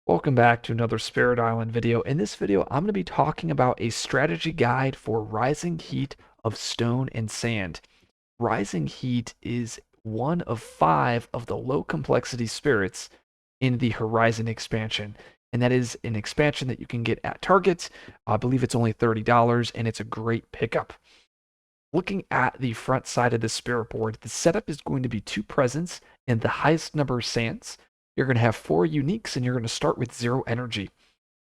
Welcome back to another Spirit Island video. In this video, I'm going to be talking about a strategy guide for Rising Heat of Stone and Sand. Rising Heat is one of 5 of the low complexity spirits in the Horizon expansion. And that is an expansion that you can get at Target. I believe it's only $30 and it's a great pickup. Looking at the front side of the spirit board, the setup is going to be 2 presents and the highest number of sands. You're going to have 4 uniques and you're going to start with 0 energy.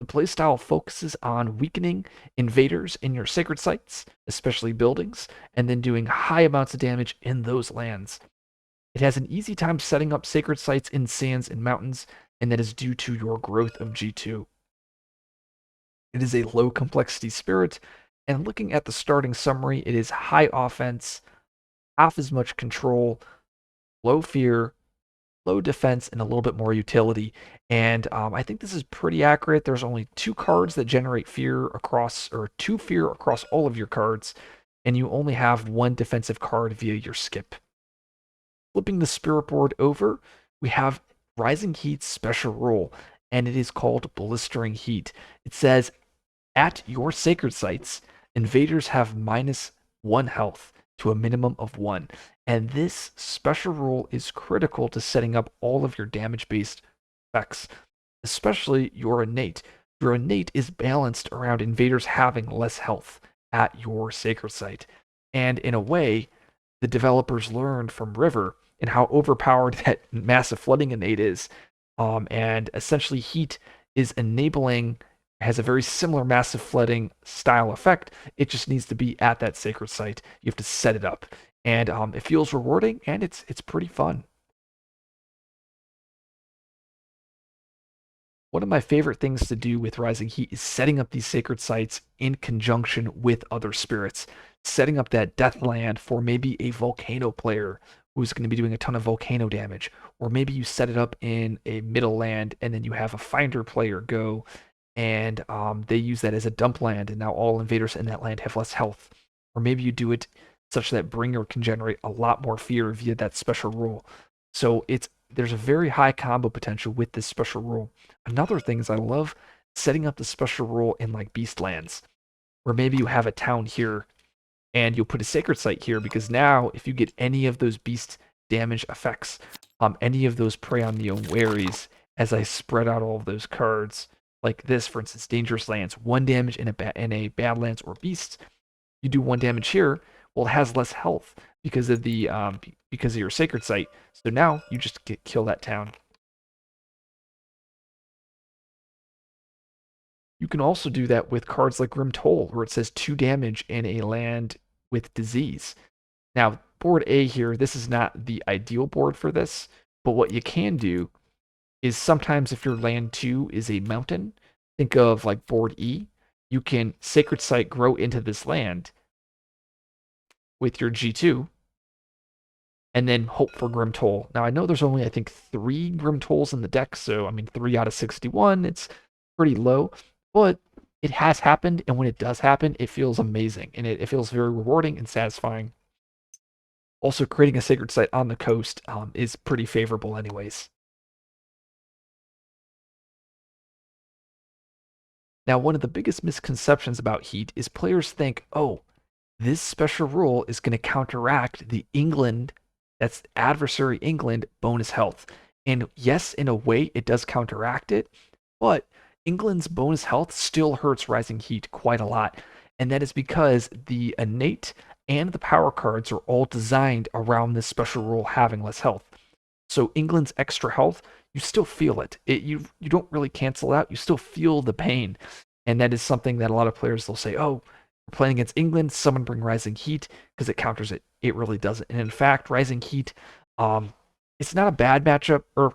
The playstyle focuses on weakening invaders in your sacred sites, especially buildings, and then doing high amounts of damage in those lands. It has an easy time setting up sacred sites in sands and mountains, and that is due to your growth of G2. It is a low complexity spirit, and looking at the starting summary, it is high offense, half as much control, low fear, low defense, and a little bit more utility. And I think this is pretty accurate. There's only 2 cards that generate fear across, or 2 fear across all of your cards, and you only have 1 defensive card via your skip. Flipping the spirit board over, we have Rising Heat's special rule, and it is called Blistering Heat. It says, at your sacred sites, invaders have -1 health to a minimum of 1. And this special rule is critical to setting up all of your damage-based effects, especially your innate. Your innate is balanced around invaders having less health at your sacred site. And in a way, the developers learned from River and how overpowered that massive flooding innate is. And essentially, Heat is enabling, has a very similar massive flooding style effect. It just needs to be at that sacred site. You have to set it up, and it feels rewarding, and it's pretty fun. One of my favorite things to do with Rising Heat is setting up these sacred sites in conjunction with other spirits, setting up that death land for maybe a volcano player who's going to be doing a ton of volcano damage, or maybe you set it up in a middle land and then you have a finder player go and they use that as a dump land, and now all invaders in that land have less health. Or maybe you do it such that Bringer can generate a lot more fear via that special rule. So there's a very high combo potential with this special rule. Another thing is I love setting up the special rule in like beast lands, where maybe you have a town here and you'll put a sacred site here because now if you get any of those beast damage effects, any of those prey on the unwaries, as I spread out all of those cards, like this, for instance, dangerous lands, 1 damage in a badlands or beast. You do 1 damage here. Well, it has less health because of the because of your sacred site. So now you just kill that town. You can also do that with cards like Grim Toll, where it says 2 damage in a land with disease. Now, board A here, this is not the ideal board for this, but what you can do is sometimes if your land 2 is a mountain, think of like board E, you can sacred site grow into this land with your G2 and then hope for Grim Toll. Now, I know there's only, I think, 3 Grim Tolls in the deck, so I mean, 3 out of 61, it's pretty low, but it has happened, and when it does happen, it feels amazing, and it feels very rewarding and satisfying. Also, creating a sacred site on the coast is pretty favorable anyways. Now, one of the biggest misconceptions about Heat is players think, oh, this special rule is going to counteract the England, that's adversary England, bonus health. And yes, in a way, it does counteract it, but England's bonus health still hurts Rising Heat quite a lot. And that is because the innate and the power cards are all designed around this special rule having less health. So England's extra health, you still feel it. You don't really cancel out. You still feel the pain, and that is something that a lot of players they'll say, "Oh, we're playing against England. Someone bring Rising Heat because it counters it." It really doesn't. And in fact, Rising Heat, it's not a bad matchup, or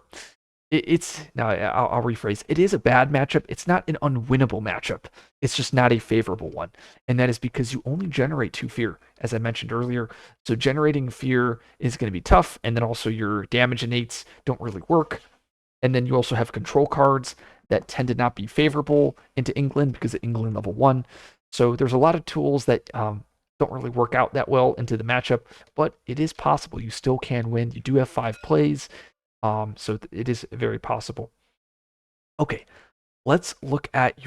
it's no. I'll rephrase. It is a bad matchup. It's not an unwinnable matchup. It's just not a favorable one, and that is because you only generate 2 fear, as I mentioned earlier. So generating fear is going to be tough, and then also your damage innates don't really work. And then you also have control cards that tend to not be favorable into England because of England level 1. So there's a lot of tools that don't really work out that well into the matchup, but it is possible. You still can win. You do have 5 plays. So it is very possible. Okay, let's look at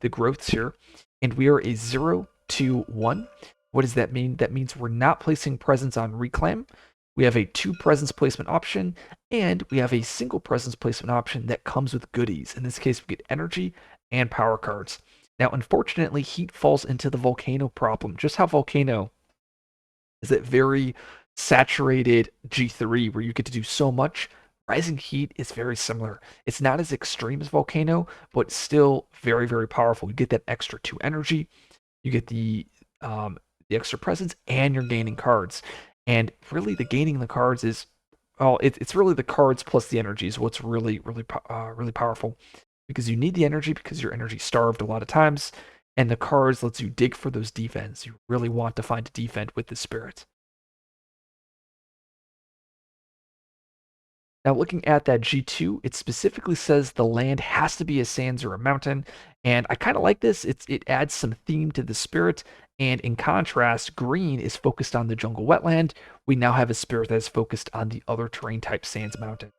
the growths here, and we are a 0 to 1. What does that mean? That means we're not placing presence on reclaim. We have a 2 presence placement option, and we have a single presence placement option that comes with goodies. In this case, we get energy and power cards. Now, unfortunately, heat falls into the volcano problem. Just how volcano is that very saturated G3 where you get to do so much. Rising Heat is very similar. It's not as extreme as Volcano, but still very, very powerful. You get that extra 2 energy, you get the extra presence, and you're gaining cards. And really, the gaining the cards is, well, it's really the cards plus the energy is what's really, really powerful, because you need the energy because you're energy starved a lot of times, and the cards lets you dig for those defense. You really want to find a defend with the spirit. Now, looking at that G2, it specifically says the land has to be a sands or a mountain, and I kind of like this. It adds some theme to the spirit, and in contrast, green is focused on the jungle wetland. We now have a spirit that is focused on the other terrain type sands mountain.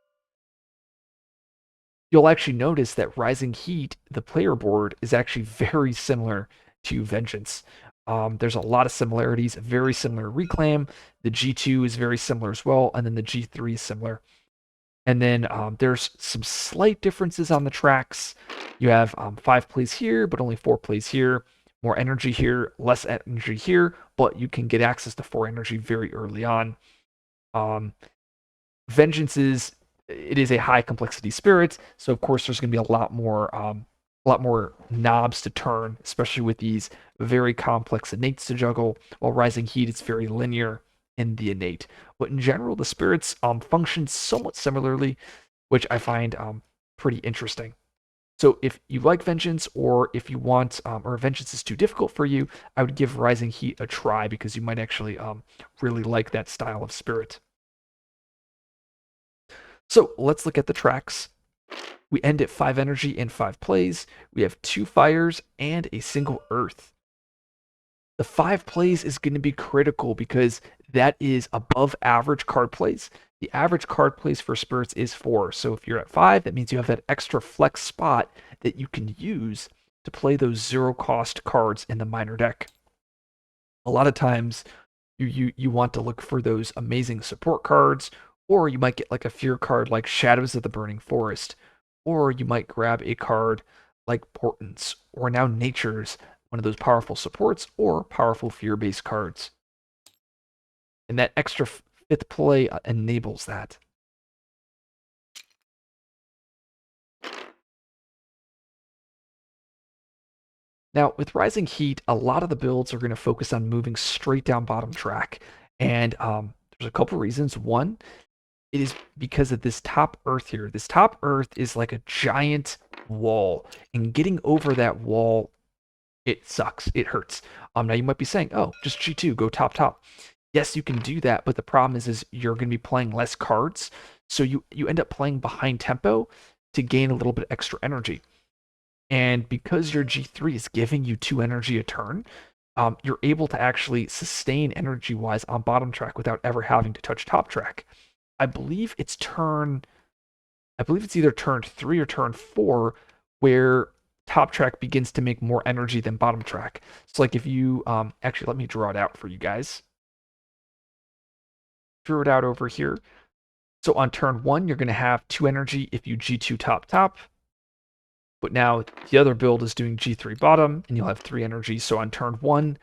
You'll actually notice that Rising Heat, the player board, is actually very similar to Vengeance. There's a lot of similarities, very similar reclaim. The G2 is very similar as well, and then the G3 is similar. And then there's some slight differences on the tracks. You have 5 plays here, but only 4 plays here. More energy here, less energy here, but you can get access to 4 energy very early on. Um, Vengeance is a high complexity spirit, so of course there's going to be a lot more knobs to turn, especially with these very complex innates to juggle. While Rising Heat is very linear in the innate, but in general the spirits function somewhat similarly, which I find pretty interesting. So if you like Vengeance, or if you want, or Vengeance is too difficult for you, I would give Rising Heat a try because you might actually really like that style of spirit. So let's look at the tracks. We end at 5 energy in 5 plays. We have 2 fires and a single earth. The 5 plays is going to be critical because that is above average card plays. The average card plays for spirits is 4. So if you're at 5, that means you have that extra flex spot that you can use to play those 0 cost cards in the minor deck. A lot of times you want to look for those amazing support cards, or you might get like a fear card like Shadows of the Burning Forest, or you might grab a card like Portents, or now Nature's, one of those powerful supports or powerful fear-based cards. And that extra 5th play enables that. Now, with Rising Heat, a lot of the builds are going to focus on moving straight down bottom track. And there's a couple reasons. One, it is because of this top earth here. This top earth is like a giant wall, and getting over that wall, it sucks. It hurts. Now you might be saying, oh, just G2, go top top. Yes, you can do that, but the problem is you're going to be playing less cards, so you end up playing behind tempo to gain a little bit extra energy. And because your G3 is giving you 2 energy a turn, you're able to actually sustain energy-wise on bottom track without ever having to touch top track. I believe it's either turn 3 or turn 4 where top track begins to make more energy than bottom track. So like if you, actually let me draw it out for you guys. Drew it out over here. So on turn 1, you're going to have 2 energy if you G2 top top. But now the other build is doing G3 bottom, and you'll have 3 energy. So on turn 1,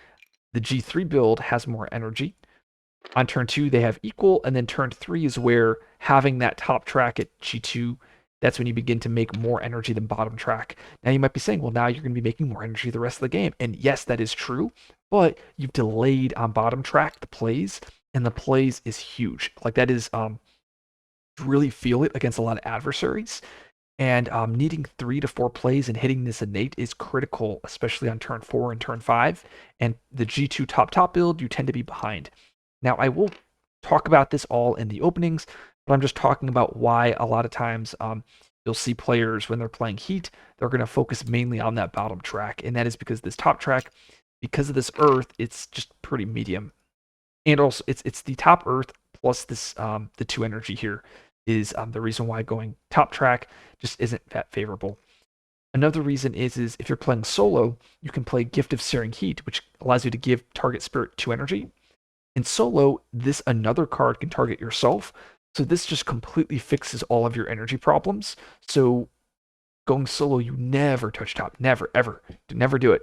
the G3 build has more energy. On turn 2, they have equal, and then turn 3 is where having that top track at G2, that's when you begin to make more energy than bottom track. Now you might be saying, well, now you're going to be making more energy the rest of the game. And yes, that is true, but you've delayed on bottom track the plays, and the plays is huge. Like that is, really feel it against a lot of adversaries. And needing 3 to 4 plays and hitting this innate is critical, especially on turn 4 and turn 5. And the G2 top build, you tend to be behind. Now, I will talk about this all in the openings, but I'm just talking about why a lot of times you'll see players when they're playing Heat, they're going to focus mainly on that bottom track. And that is because this top track, because of this earth, it's just pretty medium. And also, it's the top earth plus this the 2 energy here is the reason why going top track just isn't that favorable. Another reason is if you're playing solo, you can play Gift of Searing Heat, which allows you to give target spirit 2 energy. In solo, this another card can target yourself. So this just completely fixes all of your energy problems. So going solo, you never touch top. Never, ever. Never do it.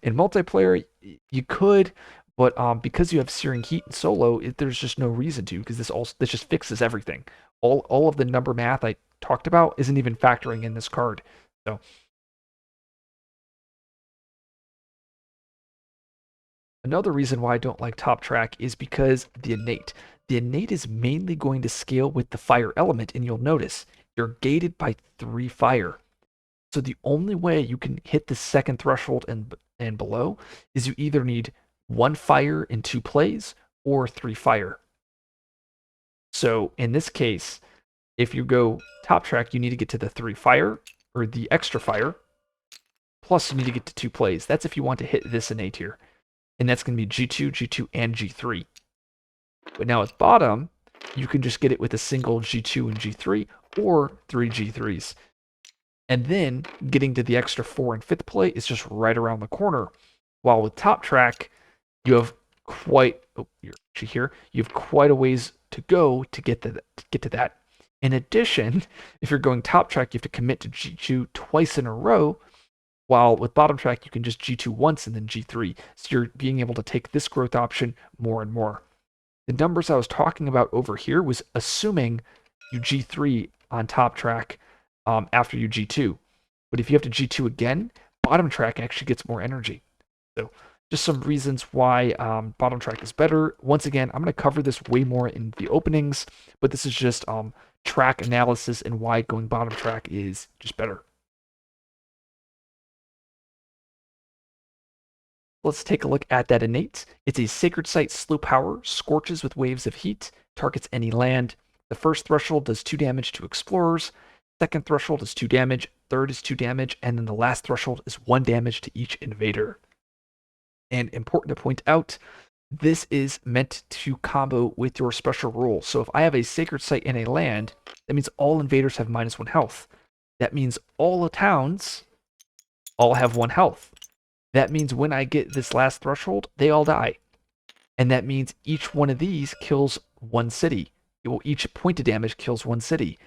In multiplayer, you could, but because you have Searing Heat in solo, there's just no reason to, because this just fixes everything. All of the number math I talked about isn't even factoring in this card. So another reason why I don't like Top Track is because the innate. The innate is mainly going to scale with the fire element, and you'll notice you're gated by 3 fire. So the only way you can hit the second threshold and below is you either need 1 fire in 2 plays or 3 fire. So in this case, if you go Top Track, you need to get to the 3 fire or the extra fire. Plus, you need to get to 2 plays. That's if you want to hit this innate here. And that's going to be G2, G2, and G3. But now with bottom, you can just get it with a single G2 and G3 or 3 G3s. And then getting to the extra 4 and 5th play is just right around the corner. While with Top Track, you have quite you're actually here. You have quite a ways to go to get to that. In addition, if you're going Top Track, you have to commit to G2 twice in a row. While with Bottom Track, you can just G2 once and then G3. So you're being able to take this growth option more and more. The numbers I was talking about over here was assuming you G3 on Top Track after you G2. But if you have to G2 again, Bottom Track actually gets more energy. So just some reasons why Bottom Track is better. Once again, I'm going to cover this way more in the openings, but this is just track analysis and why going Bottom Track is just better. Let's take a look at that innate. It's a Sacred Site Slow Power, scorches with waves of heat, targets any land. The first threshold does 2 damage to explorers, second threshold is 2 damage, third is 2 damage, and then the last threshold is 1 damage to each invader. And important to point out, this is meant to combo with your special rule. So if I have a Sacred Site in a land, that means all invaders have -1 health. That means all the towns all have 1 health. That means when I get this last threshold, they all die. And that means each one of these kills 1 city. Well, each point of damage kills 1 city.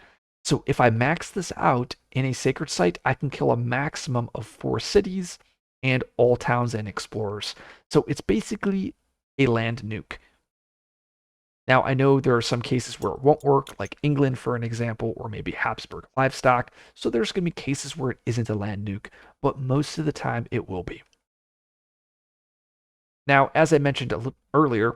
So if I max this out in a Sacred Site, I can kill a maximum of 4 cities and all towns and explorers. So it's basically a land nuke. Now, I know there are some cases where it won't work, like England, for an example, or maybe Habsburg livestock. So there's going to be cases where it isn't a land nuke, but most of the time it will be. Now, as I mentioned earlier,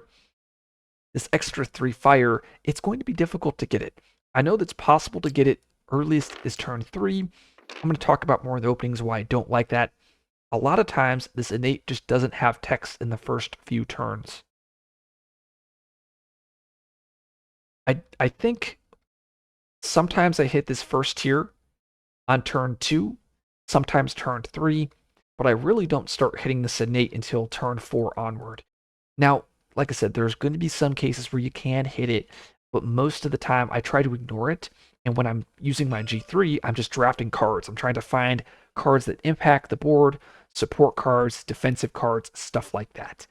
this extra 3 fire, it's going to be difficult to get it. I know that's possible to get it. Earliest is turn 3. I'm going to talk about more in the openings why I don't like that. A lot of times, this innate just doesn't have text in the first few turns. I think sometimes I hit this first tier on turn 2, sometimes turn 3, but I really don't start hitting this innate until turn 4 onward. Now, like I said, there's going to be some cases where you can hit it, but most of the time I try to ignore it. And when I'm using my G3, I'm just drafting cards. I'm trying to find cards that impact the board, support cards, defensive cards, stuff like that.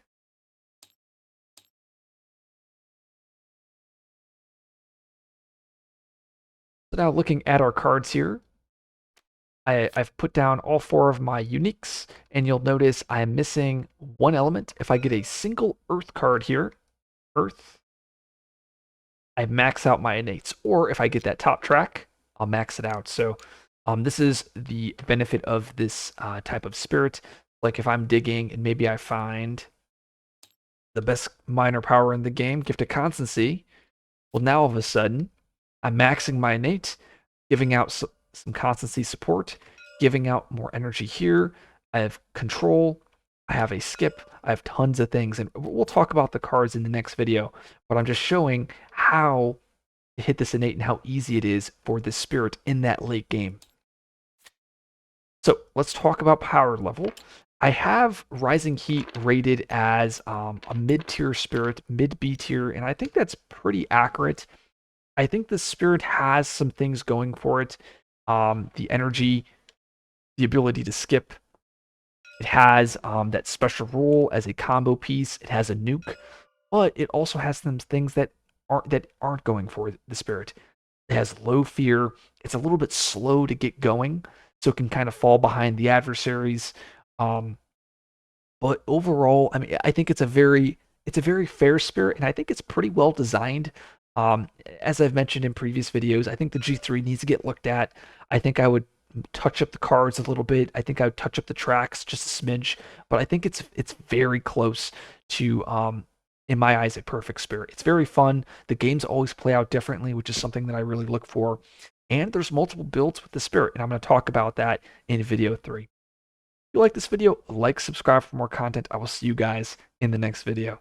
So now looking at our cards here, I've put down all 4 of my uniques, and you'll notice I'm missing 1 element. If I get a single Earth card here, Earth, I max out my innates. Or if I get that Top Track, I'll max it out. So this is the benefit of this type of spirit. Like if I'm digging and maybe I find the best minor power in the game, Gift of Constancy, well, now all of a sudden, I'm maxing my innate, giving out some constancy support, giving out more energy here. I have control. I have a skip. I have tons of things. And we'll talk about the cards in the next video. But I'm just showing how to hit this innate and how easy it is for this spirit in that late game. So let's talk about power level. I have Rising Heat rated as a mid-tier spirit, mid-B tier, and I think that's pretty accurate. I think the spirit has some things going for it. The energy the ability to skip. It has that special rule as a combo piece. It has a nuke, but it also has some things that aren't going for the spirit. It has low fear. It's a little bit slow to get going, so it can kind of fall behind the adversaries. Um, but overall, I mean, I think it's a very fair spirit, and I think it's pretty well designed. As I've mentioned in previous videos, I think the G3 needs to get looked at. I think I would touch up the cards a little bit. I think I would touch up the tracks just a smidge, but I think it's very close to in my eyes a perfect spirit. It's very fun. The games always play out differently, which is something that I really look for. And there's multiple builds with the spirit, and I'm going to talk about that in video 3. If you like this video, like, subscribe for more content. I will see you guys in the next video.